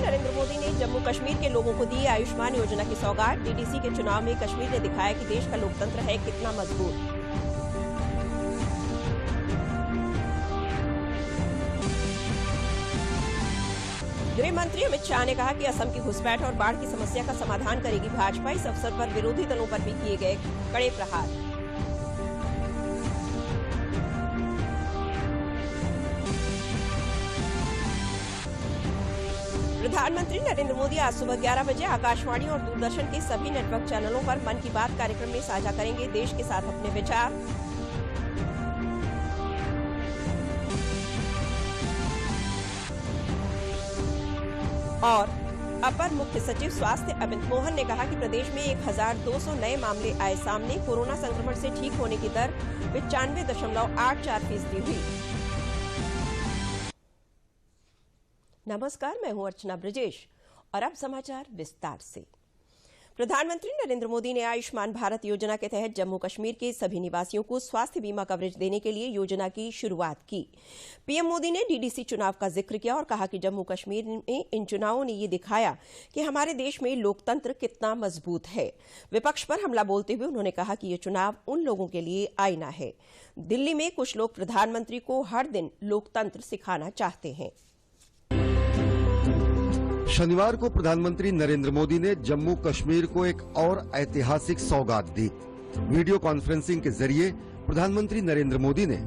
नरेंद्र मोदी ने जम्मू कश्मीर के लोगों को दी आयुष्मान योजना की सौगात। डीडीसी के चुनाव में कश्मीर ने दिखाया कि देश का लोकतंत्र है कितना मजबूत। गृह मंत्री अमित शाह ने कहा कि असम की घुसपैठ और बाढ़ की समस्या का समाधान करेगी भाजपा। इस अवसर पर विरोधी दलों पर भी किए गए कड़े प्रहार। प्रधानमंत्री नरेंद्र मोदी आज सुबह 11 बजे आकाशवाणी और दूरदर्शन के सभी नेटवर्क चैनलों पर मन की बात कार्यक्रम में साझा करेंगे देश के साथ अपने विचार। और अपर मुख्य सचिव स्वास्थ्य अमित मोहन ने कहा कि प्रदेश में 1200 नए मामले आए सामने। कोरोना संक्रमण से ठीक होने की दर 95.84% हुई। नमस्कार, मैं हूं अर्चना ब्रजेश और अब समाचार विस्तार से। प्रधानमंत्री नरेंद्र मोदी ने आयुष्मान भारत योजना के तहत जम्मू कश्मीर के सभी निवासियों को स्वास्थ्य बीमा कवरेज देने के लिए योजना की शुरुआत की। पीएम मोदी ने डीडीसी चुनाव का जिक्र किया और कहा कि जम्मू कश्मीर में इन चुनावों ने ये दिखाया कि हमारे देश में लोकतंत्र कितना मजबूत है। विपक्ष पर हमला बोलते हुए उन्होंने कहा कि ये चुनाव उन लोगों के लिए आईना है। दिल्ली में कुछ लोग प्रधानमंत्री को हर दिन लोकतंत्र सिखाना चाहते हैं। शनिवार को प्रधानमंत्री नरेंद्र मोदी ने जम्मू कश्मीर को एक और ऐतिहासिक सौगात दी। वीडियो कॉन्फ्रेंसिंग के जरिए प्रधानमंत्री नरेंद्र मोदी ने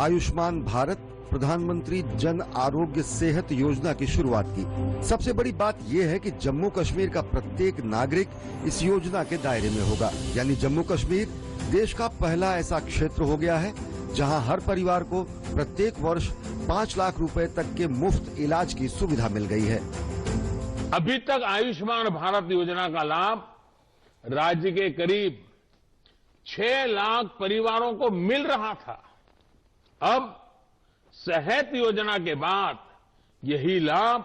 आयुष्मान भारत प्रधानमंत्री जन आरोग्य सेहत योजना की शुरुआत की। सबसे बड़ी बात यह है कि जम्मू कश्मीर का प्रत्येक नागरिक इस योजना के दायरे में होगा। यानी जम्मू कश्मीर देश का पहला ऐसा क्षेत्र हो गया है जहां हर परिवार को प्रत्येक वर्ष 5 लाख रुपए तक के मुफ्त इलाज की सुविधा मिल गई है। अभी तक आयुष्मान भारत योजना का लाभ राज्य के करीब 6 लाख परिवारों को मिल रहा था। अब सेहत योजना के बाद यही लाभ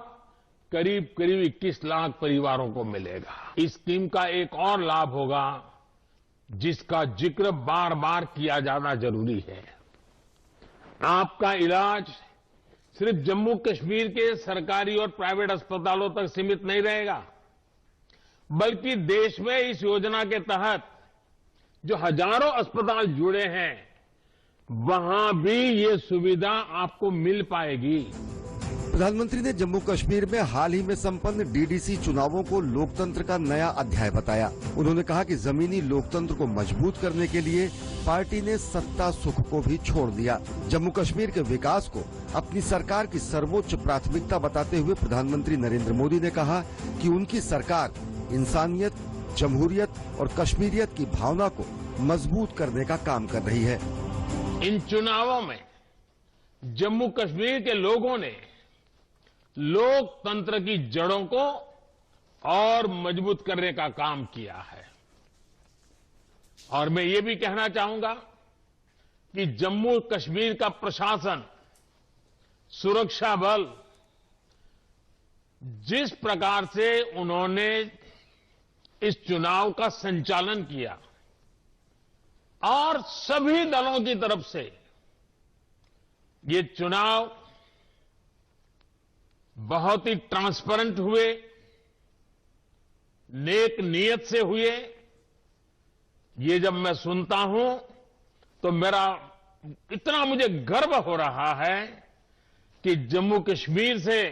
करीब 21 लाख परिवारों को मिलेगा। इस स्कीम का एक और लाभ होगा जिसका जिक्र बार बार किया जाना जरूरी है। आपका इलाज सिर्फ जम्मू कश्मीर के सरकारी और प्राइवेट अस्पतालों तक सीमित नहीं रहेगा, बल्कि देश में इस योजना के तहत जो हजारों अस्पताल जुड़े हैं वहां भी ये सुविधा आपको मिल पाएगी। प्रधानमंत्री ने जम्मू कश्मीर में हाल ही में संपन्न डीडीसी चुनावों को लोकतंत्र का नया अध्याय बताया। उन्होंने कहा कि जमीनी लोकतंत्र को मजबूत करने के लिए पार्टी ने सत्ता सुख को भी छोड़ दिया। जम्मू कश्मीर के विकास को अपनी सरकार की सर्वोच्च प्राथमिकता बताते हुए प्रधानमंत्री नरेंद्र मोदी ने कहा कि उनकी सरकार इंसानियत, जमहूरियत और कश्मीरियत की भावना को मजबूत करने का काम कर रही है। इन चुनावों में जम्मू कश्मीर के लोगों ने लोकतंत्र की जड़ों को और मजबूत करने का काम किया है। और मैं ये भी कहना चाहूंगा कि जम्मू कश्मीर का प्रशासन, सुरक्षा बल जिस प्रकार से उन्होंने इस चुनाव का संचालन किया और सभी दलों की तरफ से ये चुनाव बहुत ही ट्रांसपेरेंट हुए, नेक नियत से हुए, ये जब मैं सुनता हूं तो मेरा इतना मुझे गर्व हो रहा है कि जम्मू कश्मीर से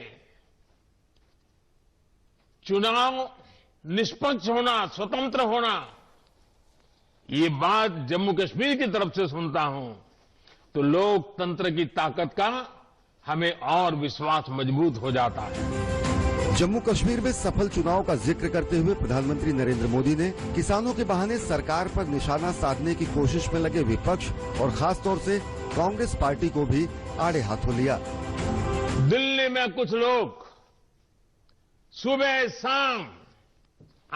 चुनाव निष्पक्ष होना, स्वतंत्र होना, ये बात जम्मू कश्मीर की तरफ से सुनता हूं तो लोकतंत्र की ताकत का हमें और विश्वास मजबूत हो जाता है। जम्मू कश्मीर में सफल चुनाव का जिक्र करते हुए प्रधानमंत्री नरेंद्र मोदी ने किसानों के बहाने सरकार पर निशाना साधने की कोशिश में लगे विपक्ष और खास तौर से कांग्रेस पार्टी को भी आड़े हाथों लिया। दिल्ली में कुछ लोग सुबह शाम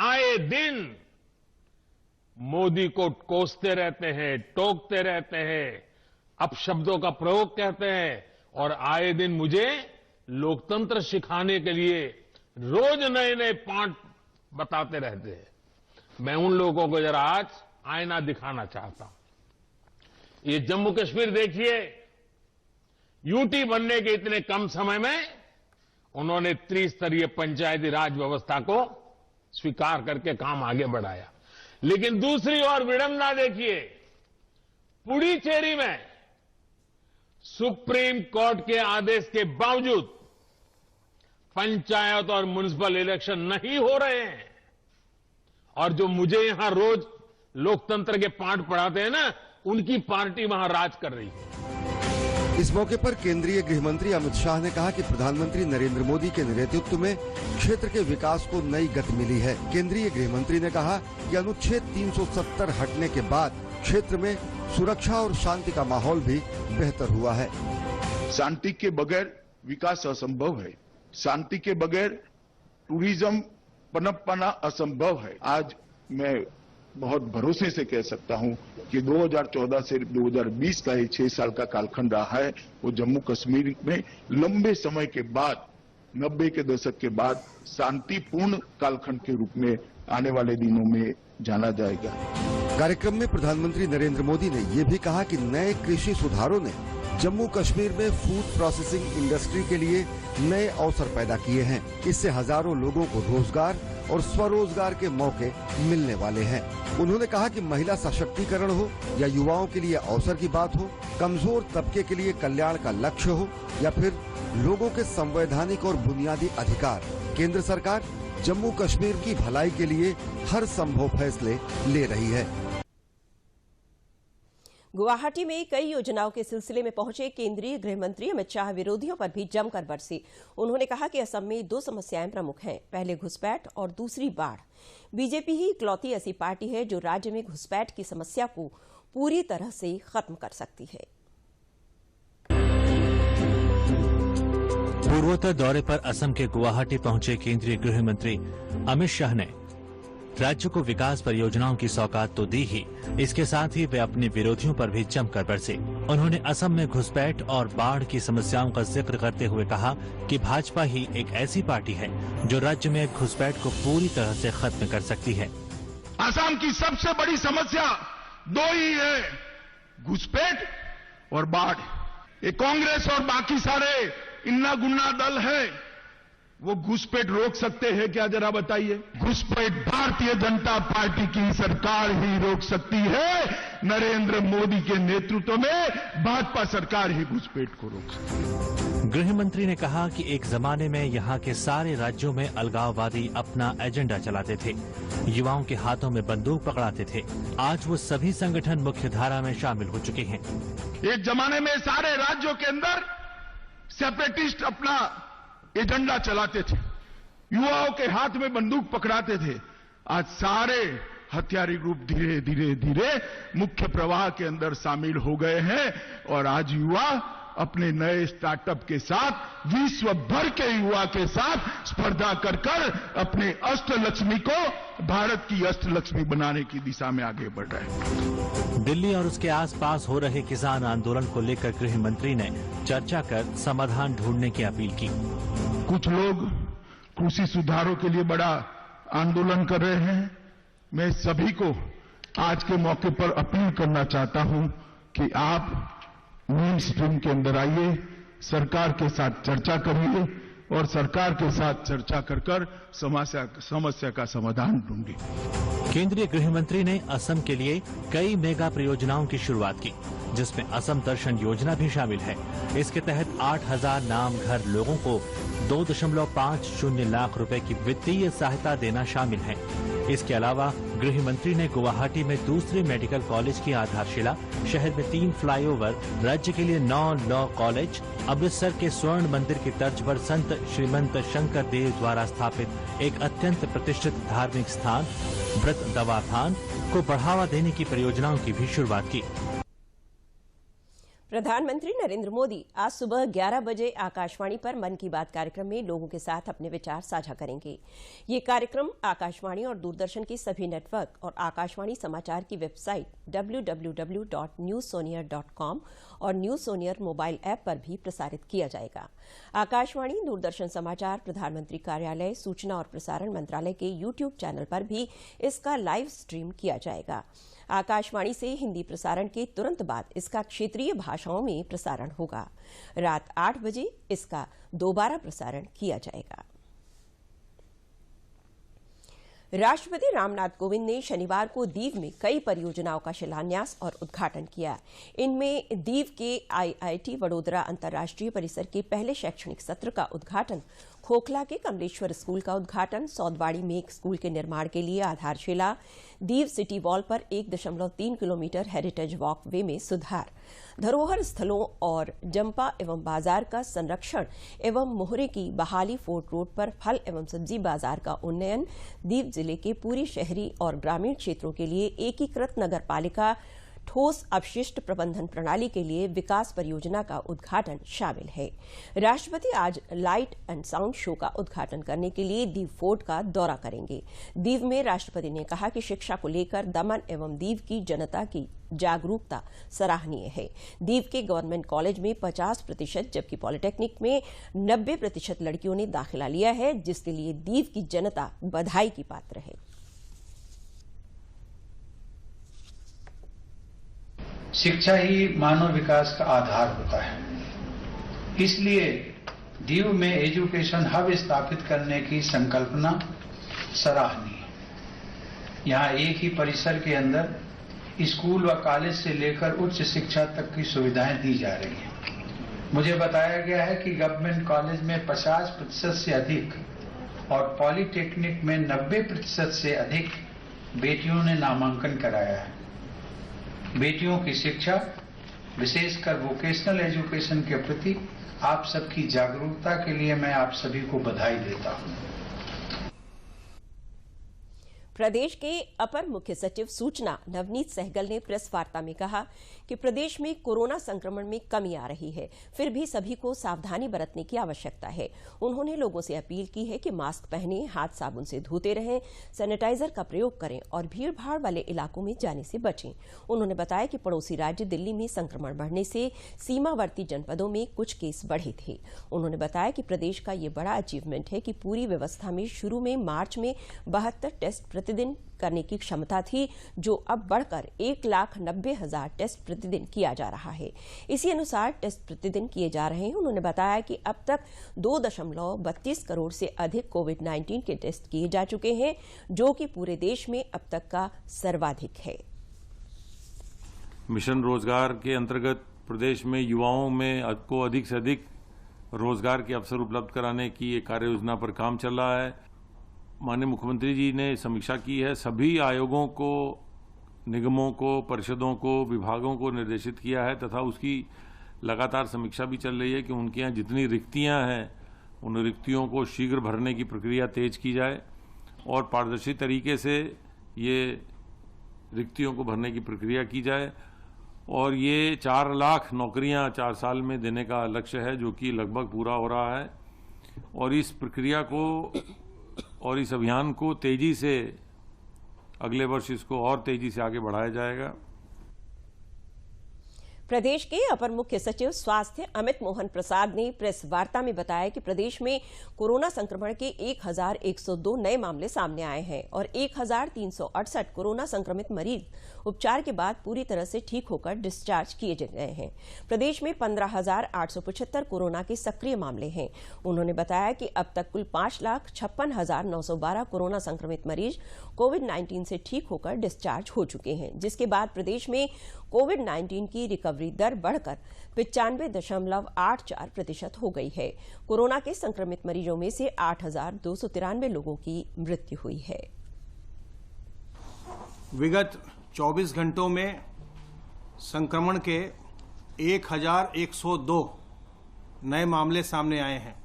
आए दिन मोदी को कोसते रहते हैं, टोकते रहते हैं, अपशब्दों का प्रयोग कहते हैं और आए दिन मुझे लोकतंत्र सिखाने के लिए रोज नए नए पाठ बताते रहते हैं। मैं उन लोगों को जरा आज आईना दिखाना चाहता हूं। ये जम्मू कश्मीर देखिए, यूटी बनने के इतने कम समय में उन्होंने त्रिस्तरीय पंचायती राज व्यवस्था को स्वीकार करके काम आगे बढ़ाया। लेकिन दूसरी ओर विडंबना देखिए, पुडुचेरी में सुप्रीम कोर्ट के आदेश के बावजूद पंचायत और म्युनिसिपल इलेक्शन नहीं हो रहे हैं। और जो मुझे यहां रोज लोकतंत्र के पाठ पढ़ाते हैं ना, उनकी पार्टी वहां राज कर रही है। इस मौके पर केंद्रीय गृह मंत्री अमित शाह ने कहा कि प्रधानमंत्री नरेंद्र मोदी के नेतृत्व में क्षेत्र के विकास को नई गति मिली है। केंद्रीय गृह मंत्री ने कहा कि अनुच्छेद 370 हटने के बाद क्षेत्र में सुरक्षा और शांति का माहौल भी बेहतर हुआ है। शांति के बगैर विकास असंभव है। शांति के बगैर टूरिज्म पनप पाना असंभव है। आज मैं बहुत भरोसे से कह सकता हूं कि 2014 से 2020 का ये 6 साल का कालखंड रहा है, वो जम्मू कश्मीर में लंबे समय के बाद 90 के दशक के बाद शांतिपूर्ण कालखंड के रूप में आने वाले दिनों में जाना जाएगा। कार्यक्रम में प्रधानमंत्री नरेंद्र मोदी ने ये भी कहा कि नए कृषि सुधारों ने जम्मू कश्मीर में फूड प्रोसेसिंग इंडस्ट्री के लिए नए अवसर पैदा किए हैं। इससे हजारों लोगों को रोजगार और स्वरोजगार के मौके मिलने वाले हैं। उन्होंने कहा कि महिला सशक्तिकरण हो या युवाओं के लिए अवसर की बात हो, कमजोर तबके के लिए कल्याण का लक्ष्य हो या फिर लोगों के संवैधानिक और बुनियादी अधिकार, केंद्र सरकार जम्मू कश्मीर की भलाई के लिए हर संभव फैसले ले रही है। गुवाहाटी में कई योजनाओं के सिलसिले में पहुंचे केंद्रीय गृह मंत्री अमित शाह विरोधियों पर भी जमकर बरसे। उन्होंने कहा कि असम में 2 समस्याएं प्रमुख हैं, पहले घुसपैठ और दूसरी बाढ़। बीजेपी ही इकलौती ऐसी पार्टी है जो राज्य में घुसपैठ की समस्या को पूरी तरह से खत्म कर सकती है। पूर्वोत्तर दौरे पर असम के गुवाहाटी पहुंचे केंद्रीय गृह मंत्री अमित शाह ने राज्य को विकास परियोजनाओं की सौगात तो दी ही, इसके साथ ही वे अपने विरोधियों पर भी जमकर बरसे। उन्होंने असम में घुसपैठ और बाढ़ की समस्याओं का जिक्र करते हुए कहा कि भाजपा ही एक ऐसी पार्टी है जो राज्य में घुसपैठ को पूरी तरह से खत्म कर सकती है। असम की सबसे बड़ी समस्या 2 ही है, घुसपैठ और बाढ़। ये कांग्रेस और बाकी सारे इन्ना गुन्ना दल है, वो घुसपैठ रोक सकते हैं क्या? जरा बताइए। घुसपैठ भारतीय जनता पार्टी की सरकार ही रोक सकती है। नरेंद्र मोदी के नेतृत्व में भाजपा सरकार ही घुसपैठ को रोक सकती है। गृह मंत्री ने कहा कि एक जमाने में यहाँ के सारे राज्यों में अलगाववादी अपना एजेंडा चलाते थे, युवाओं के हाथों में बंदूक पकड़ाते थे। आज वो सभी संगठन मुख्य धारा में शामिल हो चुके हैं। एक जमाने में सारे राज्यों के अंदर सेपरेटिस्ट अपना एजेंडा चलाते थे, युवाओं के हाथ में बंदूक पकड़ाते थे। आज सारे हथियारी ग्रुप धीरे धीरे धीरे मुख्य प्रवाह के अंदर शामिल हो गए हैं और आज युवा अपने नए स्टार्टअप के साथ, विश्व भर के युवा के साथ स्पर्धा कर अपने अष्टलक्ष्मी को भारत की अष्टलक्ष्मी बनाने की दिशा में आगे बढ़ रहे हैं। दिल्ली और उसके आसपास हो रहे किसान आंदोलन को लेकर गृह मंत्री ने चर्चा कर समाधान ढूंढने की अपील की। कुछ लोग कृषि सुधारों के लिए बड़ा आंदोलन कर रहे हैं। मैं सभी को आज के मौके पर अपील करना चाहता हूं कि आप मेन स्ट्रीम के अंदर आइए, सरकार के साथ चर्चा करिए और सरकार के साथ चर्चा कर समस्या का समाधान ढूंढिए। केंद्रीय गृह मंत्री ने असम के लिए कई मेगा परियोजनाओं की शुरुआत की, जिसमें असम दर्शन योजना भी शामिल है। इसके तहत 8000 नाम घर लोगों को 2.50 लाख रुपए की वित्तीय सहायता देना शामिल है। इसके अलावा गृह मंत्री ने गुवाहाटी में दूसरे मेडिकल कॉलेज की आधारशिला, शहर में 3 फ्लाईओवर, राज्य के लिए 9 लॉ कॉलेज, अमृतसर के स्वर्ण मंदिर की तर्ज पर संत श्रीमंत शंकर देव द्वारा स्थापित एक अत्यंत प्रतिष्ठित धार्मिक स्थान व्रत दवाखान को बढ़ावा देने की परियोजनाओं की भी शुरुआत की। प्रधानमंत्री नरेंद्र मोदी आज सुबह 11 बजे आकाशवाणी पर मन की बात कार्यक्रम में लोगों के साथ अपने विचार साझा करेंगे। ये कार्यक्रम आकाशवाणी और दूरदर्शन के सभी नेटवर्क और आकाशवाणी समाचार की वेबसाइट www.newsonier.com और न्यूज ऑन मोबाइल ऐप पर भी प्रसारित किया जाएगा। आकाशवाणी, दूरदर्शन समाचार, प्रधानमंत्री कार्यालय, सूचना और प्रसारण मंत्रालय के YouTube चैनल पर भी इसका लाइव स्ट्रीम किया जाएगा। आकाशवाणी से हिंदी प्रसारण के तुरंत बाद इसका क्षेत्रीय भाषाओं में प्रसारण होगा। रात 8 बजे इसका दोबारा प्रसारण किया जाएगा। राष्ट्रपति रामनाथ कोविंद ने शनिवार को दीव में कई परियोजनाओं का शिलान्यास और उद्घाटन किया। इनमें दीव के IIT वडोदरा अंतर्राष्ट्रीय परिसर के पहले शैक्षणिक सत्र का उद्घाटन, खोखला के कमलेश्वर स्कूल का उद्घाटन, सौदवाड़ी में एक स्कूल के निर्माण के लिए आधारशिला, दीव सिटी वॉल पर 1.3 किलोमीटर हेरिटेज वॉक वे में सुधार, धरोहर स्थलों और जंपा एवं बाजार का संरक्षण एवं मोहरे की बहाली, फोर्ट रोड पर फल एवं सब्जी बाजार का उन्नयन, दीव जिले के पूरी शहरी और ग्रामीण क्षेत्रों के लिए एकीकृत नगरपालिका ठोस अपशिष्ट प्रबंधन प्रणाली के लिए विकास परियोजना का उद्घाटन शामिल है। राष्ट्रपति आज लाइट एंड साउंड शो का उद्घाटन करने के लिए दीव फोर्ट का दौरा करेंगे। दीव में राष्ट्रपति ने कहा कि शिक्षा को लेकर दमन एवं दीव की जनता की जागरूकता सराहनीय है। दीव के गवर्नमेंट कॉलेज में 50% जबकि पॉलिटेक्निक में 90% लड़कियों ने दाखिला लिया है, जिसके लिए दीव की जनता बधाई की पात्र है। शिक्षा ही मानव विकास का आधार होता है। इसलिए दीव में एजुकेशन हब स्थापित करने की संकल्पना सराहनीय है। यहाँ एक ही परिसर के अंदर स्कूल व कॉलेज से लेकर उच्च शिक्षा तक की सुविधाएं दी जा रही हैं। मुझे बताया गया है कि गवर्नमेंट कॉलेज में 50% से अधिक और पॉलिटेक्निक में 90% से अधिक बेटियों ने नामांकन कराया है। बेटियों की शिक्षा, विशेषकर वोकेशनल एजुकेशन के प्रति आप सबकी जागरूकता के लिए मैं आप सभी को बधाई देता हूं। प्रदेश के अपर मुख्य सचिव सूचना नवनीत सहगल ने प्रेस वार्ता में कहा कि प्रदेश में कोरोना संक्रमण में कमी आ रही है, फिर भी सभी को सावधानी बरतने की आवश्यकता है। उन्होंने लोगों से अपील की है कि मास्क पहनें, हाथ साबुन से धोते रहें, सैनिटाइजर का प्रयोग करें और भीड़भाड़ वाले इलाकों में जाने से बचें। उन्होंने बताया कि पड़ोसी राज्य दिल्ली में संक्रमण बढ़ने से सीमावर्ती जनपदों में कुछ केस बढ़े थे। उन्होंने बताया कि प्रदेश का ये बड़ा अचीवमेंट है कि पूरी व्यवस्था में शुरू में मार्च में 72 टेस्ट प्रतिदिन करने की क्षमता थी, जो अब बढ़कर 1,90,000 टेस्ट प्रतिदिन किया जा रहा है। इसी अनुसार टेस्ट प्रतिदिन किए जा रहे हैं। उन्होंने बताया कि अब तक 2.32 करोड़ से अधिक कोविड-19 के टेस्ट किए जा चुके हैं, जो कि पूरे देश में अब तक का सर्वाधिक है। मिशन रोजगार के अंतर्गत प्रदेश में युवाओं में को अधिक से अधिक रोजगार के अवसर उपलब्ध कराने की एक कार्य योजना पर काम चल रहा है। माननीय मुख्यमंत्री जी ने समीक्षा की है। सभी आयोगों को, निगमों को, परिषदों को, विभागों को निर्देशित किया है तथा उसकी लगातार समीक्षा भी चल रही है कि उनके यहाँ जितनी रिक्तियां हैं उन रिक्तियों को शीघ्र भरने की प्रक्रिया तेज की जाए और पारदर्शी तरीके से ये रिक्तियों को भरने की प्रक्रिया की जाए। और ये 4 लाख नौकरियां 4 साल में देने का लक्ष्य है, जो कि लगभग पूरा हो रहा है। और इस प्रक्रिया को और इस अभियान को तेजी से अगले वर्ष इसको और तेजी से आगे बढ़ाया जाएगा। प्रदेश के अपर मुख्य सचिव स्वास्थ्य अमित मोहन प्रसाद ने प्रेस वार्ता में बताया कि प्रदेश में कोरोना संक्रमण के 1,102 नए मामले सामने आए हैं और 1,368 कोरोना संक्रमित मरीज उपचार के बाद पूरी तरह से ठीक होकर डिस्चार्ज किए गए हैं। प्रदेश में 15,875 कोरोना के सक्रिय मामले हैं। उन्होंने बताया कि अब तक कुल 5,56,912 कोरोना संक्रमित मरीज कोविड-19 से ठीक होकर डिस्चार्ज हो चुके हैं, जिसके बाद प्रदेश में कोविड-19 की रिकवरी दर बढ़कर 95.84% हो गई है। कोरोना के संक्रमित मरीजों में से 8,293 लोगों की मृत्यु हुई है। विगत 24 घंटों में संक्रमण के 1,102 नए मामले सामने आए हैं।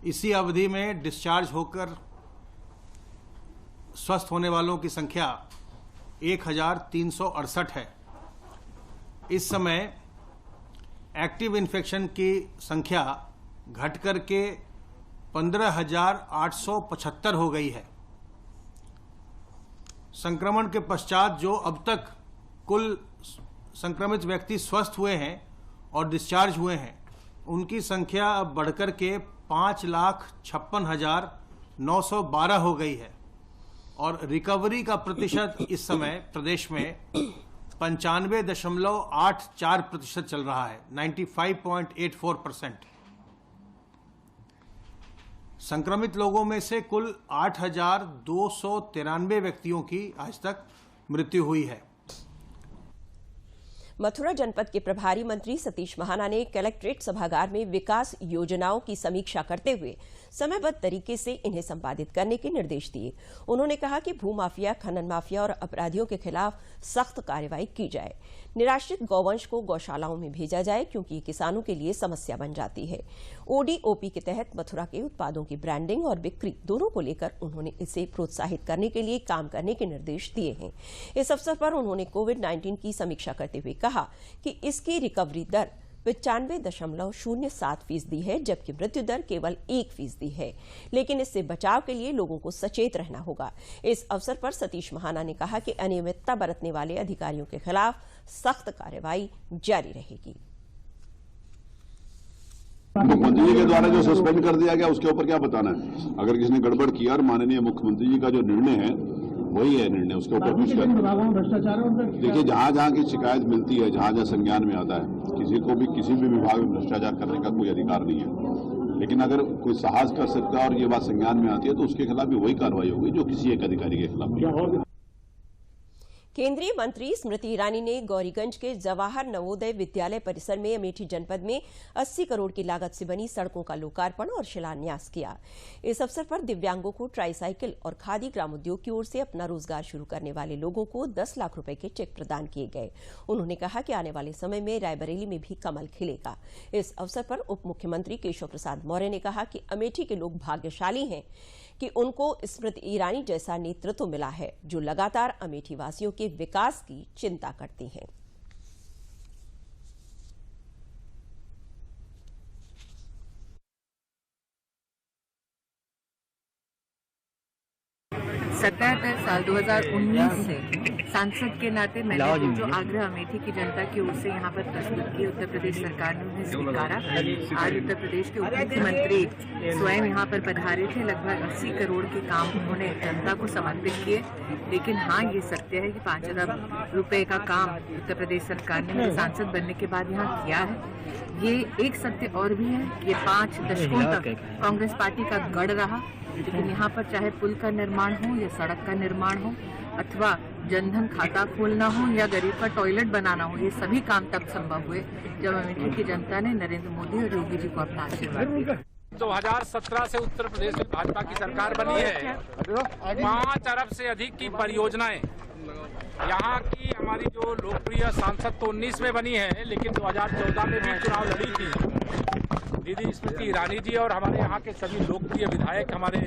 इसी अवधि में डिस्चार्ज होकर स्वस्थ होने वालों की संख्या 1,368 है। इस समय एक्टिव इन्फेक्शन की संख्या घटकर के 15,875 हो गई है। संक्रमण के पश्चात जो अब तक कुल संक्रमित व्यक्ति स्वस्थ हुए हैं और डिस्चार्ज हुए हैं, उनकी संख्या अब बढ़कर के 5,56,912 हो गई है। और रिकवरी का प्रतिशत इस समय प्रदेश में 95.84% चल रहा है, 95.84%। संक्रमित लोगों में से कुल 8,293 व्यक्तियों की आज तक मृत्यु हुई है। मथुरा जनपद के प्रभारी मंत्री सतीश महाना ने कलेक्ट्रेट सभागार में विकास योजनाओं की समीक्षा करते हुए समयबद्ध तरीके से इन्हें संपादित करने के निर्देश दिए। उन्होंने कहा कि भूमाफिया, खनन माफिया और अपराधियों के खिलाफ सख्त कार्रवाई की जाए। निराश्रित गौवंश को गौशालाओं में भेजा जाए क्योंकि ये किसानों के लिए समस्या बन जाती है। ODOP के तहत मथुरा के उत्पादों की ब्रांडिंग और बिक्री दोनों को लेकर उन्होंने इसे प्रोत्साहित करने के लिए काम करने के निर्देश दिए हैं। इस अवसर पर उन्होंने कोविड-19 की समीक्षा करते हुए कहा कि इसकी रिकवरी दर 95.07% है, जबकि मृत्यु दर केवल 1% है। लेकिन इससे बचाव के लिए लोगों को सचेत रहना होगा। इस अवसर पर सतीश महाना ने कहा कि अनियमितता बरतने वाले अधिकारियों के खिलाफ सख्त कार्रवाई जारी रहेगी। मुख्यमंत्री जी के द्वारा जो सस्पेंड कर दिया गया उसके ऊपर क्या बताना है? अगर किसी ने गड़बड़ किया और माननीय मुख्यमंत्री जी का जो निर्णय है वही है निर्णय, उसके ऊपर कुछ देखिए, जहां जहां की शिकायत मिलती है, जहां जहां संज्ञान में आता है, किसी को भी किसी भी विभाग में भ्रष्टाचार करने का कोई अधिकार नहीं है। लेकिन अगर कोई साहस कर सकता है और ये बात संज्ञान में आती है तो उसके खिलाफ भी वही कार्रवाई होगी जो किसी एक अधिकारी के खिलाफ नहीं। केंद्रीय मंत्री स्मृति ईरानी ने गौरीगंज के जवाहर नवोदय विद्यालय परिसर में अमेठी जनपद में 80 करोड़ की लागत से बनी सड़कों का लोकार्पण और शिलान्यास किया। इस अवसर पर दिव्यांगों को ट्राईसाइकिल और खादी ग्रामोद्योग की ओर से अपना रोजगार शुरू करने वाले लोगों को 10 लाख रुपए के चेक प्रदान किए गए। उन्होंने कहा कि आने वाले समय में रायबरेली में भी कमल खिलेगा। इस अवसर पर उप मुख्यमंत्री केशव प्रसाद मौर्य ने कहा कि अमेठी के लोग भाग्यशाली हैं कि उनको स्मृति ईरानी जैसा नेतृत्व मिला है, जो लगातार अमेठी वासियों के विकास की चिंता करती हैं। साल 2019 से सांसद के नाते मैंने जो आग्रह अमेठी की जनता की ओर से यहाँ पर प्रस्तुत की, उत्तर प्रदेश सरकार ने उन्हें स्वीकारा। आज उत्तर प्रदेश के उप मुख्यमंत्री स्वयं यहाँ पर पधारे थे। लगभग 80 करोड़ के काम उन्होंने जनता को समर्पित किए। लेकिन हाँ, ये सत्य है कि 5 अरब रुपए का काम उत्तर प्रदेश सरकार ने मेरे सांसद बनने के बाद यहाँ किया है। ये एक सत्य और भी है कि ये 5 दशकों तक कांग्रेस पार्टी का गढ़ रहा। लेकिन यहाँ पर चाहे पुल का निर्माण हो या सड़क का निर्माण हो अथवा जनधन खाता खोलना हो या गरीब का टॉयलेट बनाना हो, ये सभी काम तब संभव हुए जब अमेठी की जनता ने नरेंद्र मोदी और योगी जी को अपना आशीर्वाद दिया। 2017 से उत्तर प्रदेश में भाजपा की सरकार बनी है। 5 अरब से अधिक की परियोजनाएं यहाँ की हमारी जो लोकप्रिय सांसद तो 19 में बनी है, लेकिन 2014 में भी चुनाव लड़ी थी दीदी स्मृति ईरानी जी और हमारे यहाँ के सभी लोकप्रिय विधायक, हमारे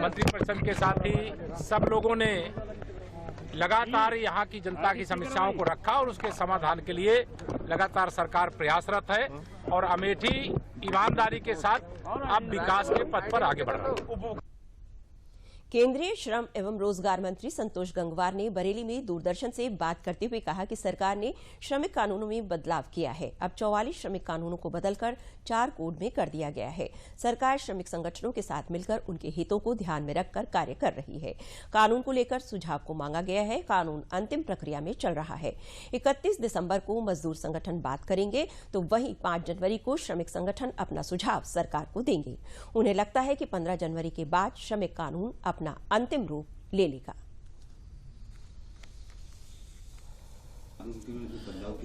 मंत्रिपरिषद के साथ ही सब लोगों ने लगातार यहाँ की जनता की समस्याओं को रखा और उसके समाधान के लिए लगातार सरकार प्रयासरत है और अमेठी ईमानदारी के साथ अब विकास के पथ पर आगे बढ़ रहा है। केंद्रीय श्रम एवं रोजगार मंत्री संतोष गंगवार ने बरेली में दूरदर्शन से बात करते हुए कहा कि सरकार ने श्रमिक कानूनों में बदलाव किया है। अब 44 श्रमिक कानूनों को बदलकर 4 कोड में कर दिया गया है। सरकार श्रमिक संगठनों के साथ मिलकर उनके हितों को ध्यान में रखकर कार्य कर रही है। कानून को लेकर सुझाव को मांगा गया है। कानून अंतिम प्रक्रिया में चल रहा है। 31 दिसंबर को मजदूर संगठन बात करेंगे तो वहीं 5 जनवरी को श्रमिक संगठन अपना सुझाव सरकार को देंगे। उन्हें लगता है कि 15 जनवरी के बाद श्रमिक कानून अपना अंतिम रूप ले लेगा।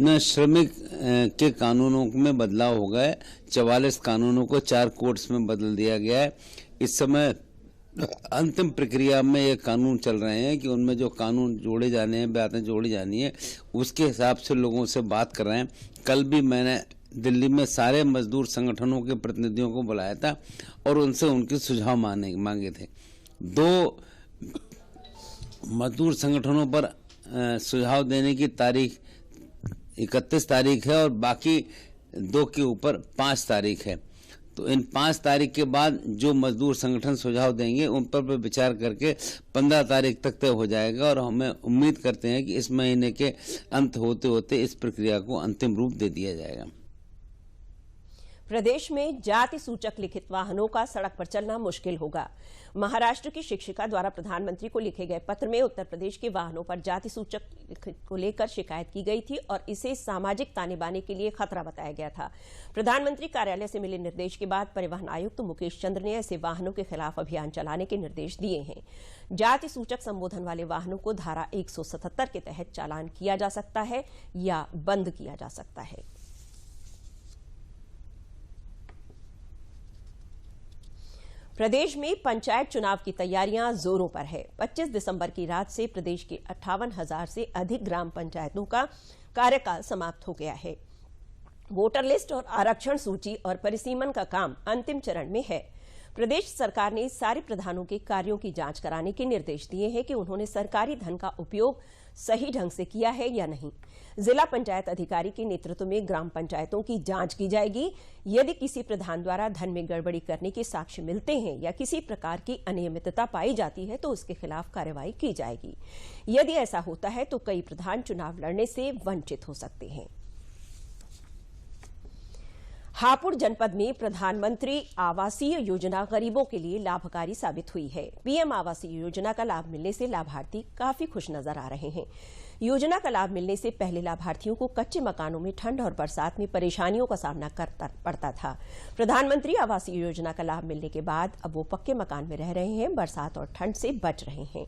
न श्रमिक के कानूनों में बदलाव हो गए। 44 कानूनों को 4 कोड्स में बदल दिया गया है। इस समय अंतिम प्रक्रिया में ये कानून चल रहे हैं कि उनमें जो कानून जोड़े जाने हैं, बातें जोड़ी जानी है, उसके हिसाब से लोगों से बात कर रहे हैं। कल भी मैंने दिल्ली में सारे मजदूर संगठनों के प्रतिनिधियों को बुलाया था और उनसे उनके सुझाव मांगे थे। 2 मजदूर संगठनों पर सुझाव देने की तारीख 31 तारीख है और बाकी 2 के ऊपर 5 तारीख है। तो इन 5 तारीख के बाद जो मजदूर संगठन सुझाव देंगे उन पर विचार करके 15 तारीख तक तय हो जाएगा और हमें उम्मीद करते हैं कि इस महीने के अंत होते होते इस प्रक्रिया को अंतिम रूप दे दिया जाएगा। प्रदेश में जाति सूचक लिखित वाहनों का सड़क पर चलना मुश्किल होगा। महाराष्ट्र की शिक्षिका द्वारा प्रधानमंत्री को लिखे गए पत्र में उत्तर प्रदेश के वाहनों पर जाति सूचक को लेकर शिकायत की गई थी और इसे सामाजिक ताने बाने के लिए खतरा बताया गया था। प्रधानमंत्री कार्यालय से मिले निर्देश के बाद परिवहन आयुक्त मुकेश चंद्र ने ऐसे वाहनों के खिलाफ अभियान चलाने के निर्देश दिए हैं। जाति सूचक संबोधन वाले वाहनों को धारा 177 के तहत चालान किया जा सकता है या बंद किया जा सकता है। प्रदेश में पंचायत चुनाव की तैयारियां जोरों पर है। 25 दिसंबर की रात से प्रदेश के 58,000 से अधिक ग्राम पंचायतों का कार्यकाल समाप्त हो गया है। वोटर लिस्ट और आरक्षण सूची और परिसीमन का काम अंतिम चरण में है। प्रदेश सरकार ने सारे प्रधानों के कार्यों की जांच कराने के निर्देश दिए हैं कि उन्होंने सरकारी धन का उपयोग सही ढंग से किया है या नहीं। जिला पंचायत अधिकारी के नेतृत्व में ग्राम पंचायतों की जांच की जाएगी। यदि किसी प्रधान द्वारा धन में गड़बड़ी करने के साक्ष्य मिलते हैं या किसी प्रकार की अनियमितता पाई जाती है तो उसके खिलाफ कार्रवाई की जाएगी। यदि ऐसा होता है तो कई प्रधान चुनाव लड़ने से वंचित हो सकते हैं। हापुड़ जनपद में प्रधानमंत्री आवासीय योजना गरीबों के लिए लाभकारी साबित हुई है। पीएम आवासीय योजना का लाभ मिलने से लाभार्थी काफी खुश नजर आ रहे हैं। योजना का लाभ मिलने से पहले लाभार्थियों को कच्चे मकानों में ठंड और बरसात में परेशानियों का सामना करना पड़ता था। प्रधानमंत्री आवासीय योजना का लाभ मिलने के बाद अब वो पक्के मकान में रह रहे हैं, बरसात और ठंड से बच रहे हैं।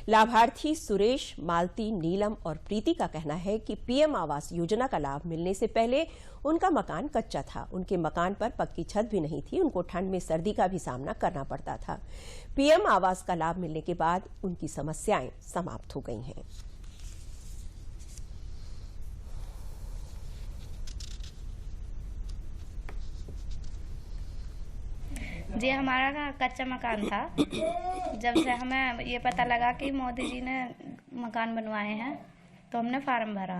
लाभार्थी सुरेश, मालती, नीलम और प्रीति का कहना है कि पीएम आवास योजना का लाभ मिलने से पहले उनका मकान कच्चा था। उनके मकान पर पक्की छत भी नहीं थी। उनको ठंड में सर्दी का भी सामना करना पड़ता था। पीएम आवास का लाभ मिलने के बाद उनकी समस्याएं समाप्त हो गई हैं। जी, हमारा कच्चा मकान था। जब से हमें ये पता लगा कि मोदी जी ने मकान बनवाए हैं तो हमने फार्म भरा।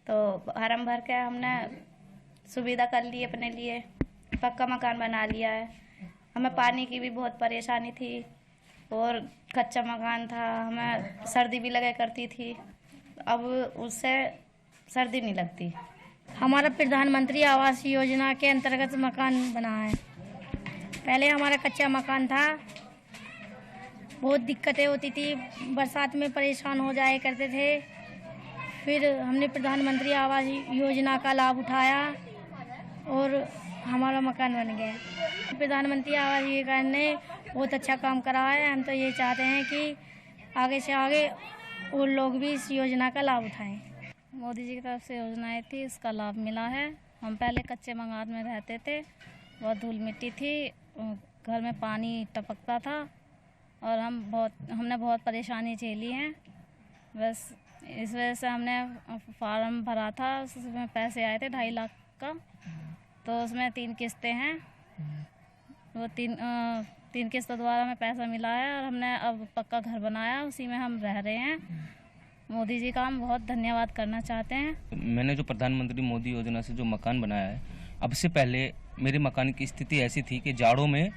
तो फार्म भर के हमने सुविधा कर ली, अपने लिए पक्का मकान बना लिया है। हमें पानी की भी बहुत परेशानी थी और कच्चा मकान था, हमें सर्दी भी लगा करती थी। अब उससे सर्दी नहीं लगती। हमारा प्रधानमंत्री आवास योजना के अंतर्गत मकान बना है। पहले हमारा कच्चा मकान था, बहुत दिक्कतें होती थी, बरसात में परेशान हो जाया करते थे। फिर हमने प्रधानमंत्री आवास योजना का लाभ उठाया और हमारा मकान बन गया। प्रधानमंत्री आवास योजना ने बहुत अच्छा काम करा है। हम तो ये चाहते हैं कि आगे से आगे और लोग भी इस योजना का लाभ उठाएं। मोदी जी की तरफ से योजना आई थी, इसका लाभ मिला है। हम पहले कच्चे मकान में रहते थे, बहुत धूल मिट्टी थी, घर में पानी टपकता था और हमने बहुत परेशानी झेली है। बस इस वजह से हमने फार्म भरा था, उसमें पैसे आए थे 2.5 लाख का। तो उसमें 3 किस्तें हैं। वो तीन किस्तों द्वारा हमें पैसा मिला है और हमने अब पक्का घर बनाया, उसी में हम रह रहे हैं। मोदी जी का हम बहुत धन्यवाद करना चाहते हैं। मैंने जो प्रधानमंत्री मोदी योजना से जो मकान बनाया है, अब से पहले मेरे मकान की स्थिति ऐसी थी कि जाड़ों में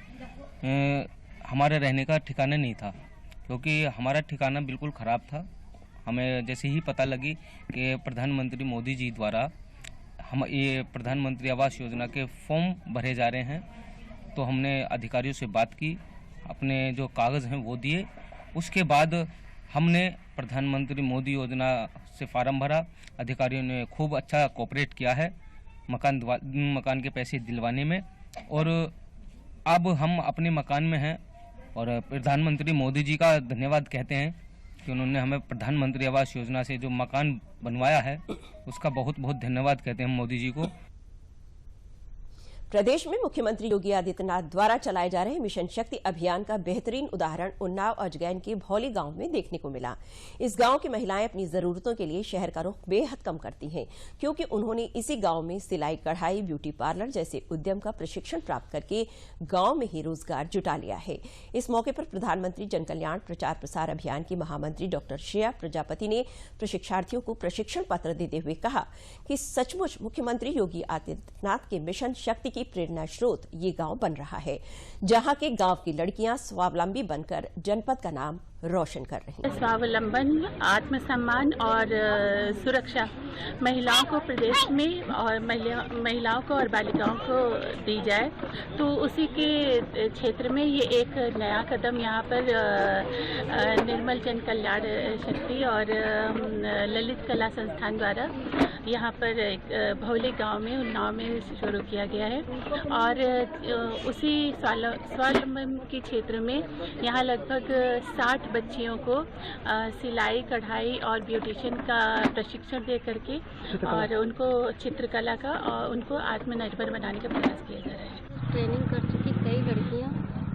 हमारे रहने का ठिकाना नहीं था, क्योंकि हमारा ठिकाना बिल्कुल ख़राब था। हमें जैसे ही पता लगी कि प्रधानमंत्री मोदी जी द्वारा हम ये प्रधानमंत्री आवास योजना के फॉर्म भरे जा रहे हैं, तो हमने अधिकारियों से बात की, अपने जो कागज़ हैं वो दिए। उसके बाद हमने प्रधानमंत्री मोदी योजना से फार्म भरा। अधिकारियों ने खूब अच्छा कोऑपरेट किया है मकान के पैसे दिलवाने में, और अब हम अपने मकान में हैं और प्रधानमंत्री मोदी जी का धन्यवाद कहते हैं कि उन्होंने हमें प्रधानमंत्री आवास योजना से जो मकान बनवाया है उसका बहुत बहुत धन्यवाद कहते हैं मोदी जी को। प्रदेश में मुख्यमंत्री योगी आदित्यनाथ द्वारा चलाए जा रहे मिशन शक्ति अभियान का बेहतरीन उदाहरण उन्नाव अजगैन के भौली गांव में देखने को मिला। इस गांव की महिलाएं अपनी जरूरतों के लिए शहर का रुख बेहद कम करती हैं, क्योंकि उन्होंने इसी गांव में सिलाई, कढ़ाई, ब्यूटी पार्लर जैसे उद्यम का प्रशिक्षण प्राप्त करके गांव में ही रोजगार जुटा लिया है। इस मौके पर प्रधानमंत्री जन कल्याण प्रचार प्रसार अभियान की महामंत्री डॉक्टर श्रेया प्रजापति ने प्रशिक्षार्थियों को प्रशिक्षण पत्र देते हुए कहा कि सचमुच मुख्यमंत्री योगी आदित्यनाथ के मिशन शक्ति की प्रेरणा स्रोत ये गांव बन रहा है, जहां के गांव की लड़कियां स्वावलंबी बनकर जनपद का नाम रोशन कर रही हैं। स्वावलंबन, आत्मसम्मान और सुरक्षा महिलाओं को प्रदेश में और महिलाओं को और बालिकाओं को दी जाए, तो उसी के क्षेत्र में ये एक नया कदम यहाँ पर निर्मल जन कल्याण शक्ति और ललित कला संस्थान द्वारा यहाँ पर भौली गांव में, उन्नाव में शुरू किया गया है। और उसी स्वावलंबन के क्षेत्र में यहाँ लगभग 60 बच्चियों को सिलाई, कढ़ाई और ब्यूटिशियन का प्रशिक्षण दे करके और उनको चित्रकला का और उनको आत्मनिर्भर बनाने का प्रयास किया जा रहा है। ट्रेनिंग कर चुकी कई लड़कियां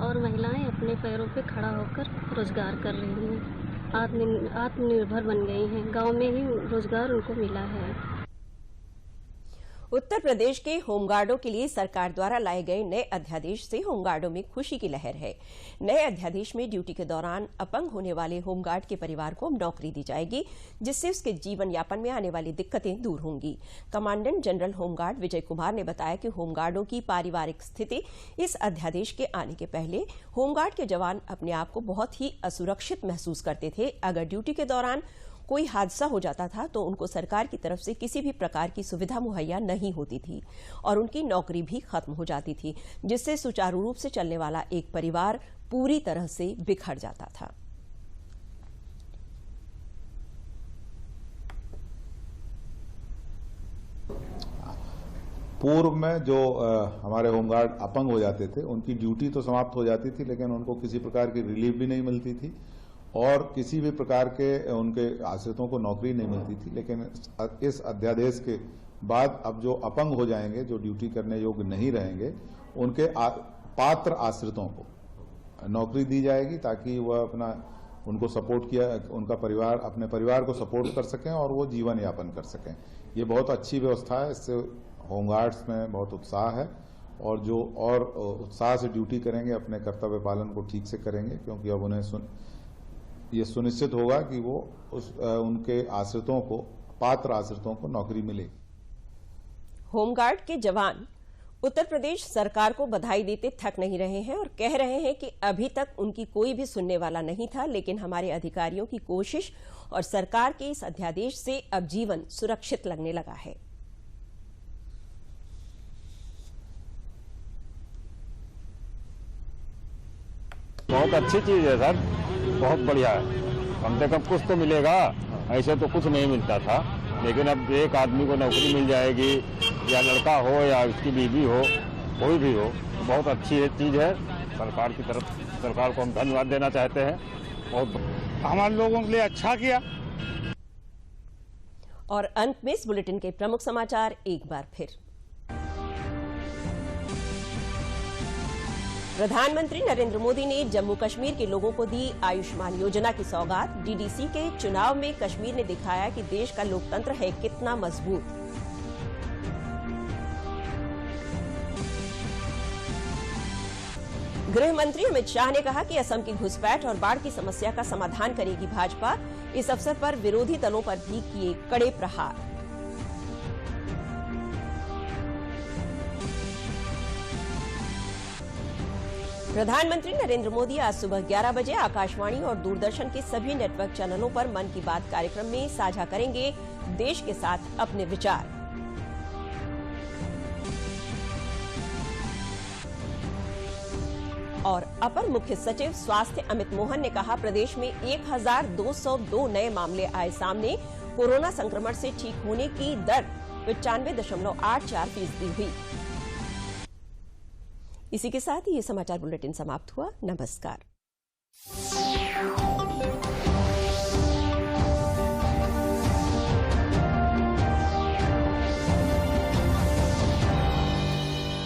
और महिलाएं अपने पैरों पे खड़ा होकर रोजगार कर रही हैं, आत्मनिर्भर बन गई हैं। गांव में ही रोजगार उनको मिला है। उत्तर प्रदेश के होमगार्डों के लिए सरकार द्वारा लाए गए नए अध्यादेश से होमगार्डों में खुशी की लहर है। नए अध्यादेश में ड्यूटी के दौरान अपंग होने वाले होमगार्ड के परिवार को नौकरी दी जाएगी, जिससे उसके जीवन यापन में आने वाली दिक्कतें दूर होंगी। Commandant general home guard Vijay Kumar ने बताया कि होमगार्डों की पारिवारिक स्थिति इस अध्यादेश के आने के पहले होमगार्ड के जवान अपने आप को बहुत ही असुरक्षित महसूस करते थे। अगर ड्यूटी के दौरान कोई हादसा हो जाता था तो उनको सरकार की तरफ से किसी भी प्रकार की सुविधा मुहैया नहीं होती थी और उनकी नौकरी भी खत्म हो जाती थी, जिससे सुचारू रूप से चलने वाला एक परिवार पूरी तरह से बिखर जाता था। पूर्व में जो हमारे होमगार्ड अपंग हो जाते थे, उनकी ड्यूटी तो समाप्त हो जाती थी, लेकिन उनको किसी प्रकार की रिलीफ भी नहीं मिलती थी और किसी भी प्रकार के उनके आश्रितों को नौकरी नहीं मिलती थी। लेकिन इस अध्यादेश के बाद अब जो अपंग हो जाएंगे, जो ड्यूटी करने योग्य नहीं रहेंगे, उनके पात्र आश्रितों को नौकरी दी जाएगी, ताकि वह अपना उनको सपोर्ट किया, उनका परिवार अपने परिवार को सपोर्ट कर सकें और वो जीवन यापन कर सकें। ये बहुत अच्छी व्यवस्था है। इससे होमगार्ड्स में बहुत उत्साह है और जो और उत्साह से ड्यूटी करेंगे, अपने कर्तव्य पालन को ठीक से करेंगे, क्योंकि अब उन्हें ये सुनिश्चित होगा कि वो उनके आश्रितों को, पात्र आश्रितों को नौकरी मिलेगी। होमगार्ड के जवान उत्तर प्रदेश सरकार को बधाई देते थक नहीं रहे हैं और कह रहे हैं कि अभी तक उनकी कोई भी सुनने वाला नहीं था, लेकिन हमारे अधिकारियों की कोशिश और सरकार के इस अध्यादेश से अब जीवन सुरक्षित लगने लगा है। बहुत अच्छी चीज है सर, बहुत बढ़िया है। कम से कम कुछ तो मिलेगा, ऐसे तो कुछ नहीं मिलता था, लेकिन अब एक आदमी को नौकरी मिल जाएगी, या लड़का हो या उसकी बीवी हो, कोई भी हो, बहुत अच्छी चीज है। सरकार की तरफ, सरकार को हम धन्यवाद देना चाहते हैं। बहुत हमारे लोगों के लिए अच्छा किया। और अंत में इस बुलेटिन के प्रमुख समाचार एक बार फिर। प्रधानमंत्री नरेंद्र मोदी ने जम्मू कश्मीर के लोगों को दी आयुष्मान योजना की सौगात। डीडीसी के चुनाव में कश्मीर ने दिखाया कि देश का लोकतंत्र है कितना मजबूत। गृह मंत्री अमित शाह ने कहा कि असम की घुसपैठ और बाढ़ की समस्या का समाधान करेगी भाजपा। इस अवसर पर विरोधी दलों पर भी किए कड़े प्रहार। प्रधानमंत्री नरेंद्र मोदी आज सुबह 11 बजे आकाशवाणी और दूरदर्शन के सभी नेटवर्क चैनलों पर मन की बात कार्यक्रम में साझा करेंगे देश के साथ अपने विचार। और अपर मुख्य सचिव स्वास्थ्य अमित मोहन ने कहा, प्रदेश में 1202 नए मामले आए सामने। कोरोना संक्रमण से ठीक होने की दर 95.84% हुई। इसी के साथ ये समाचार बुलेटिन समाप्त हुआ। नमस्कार।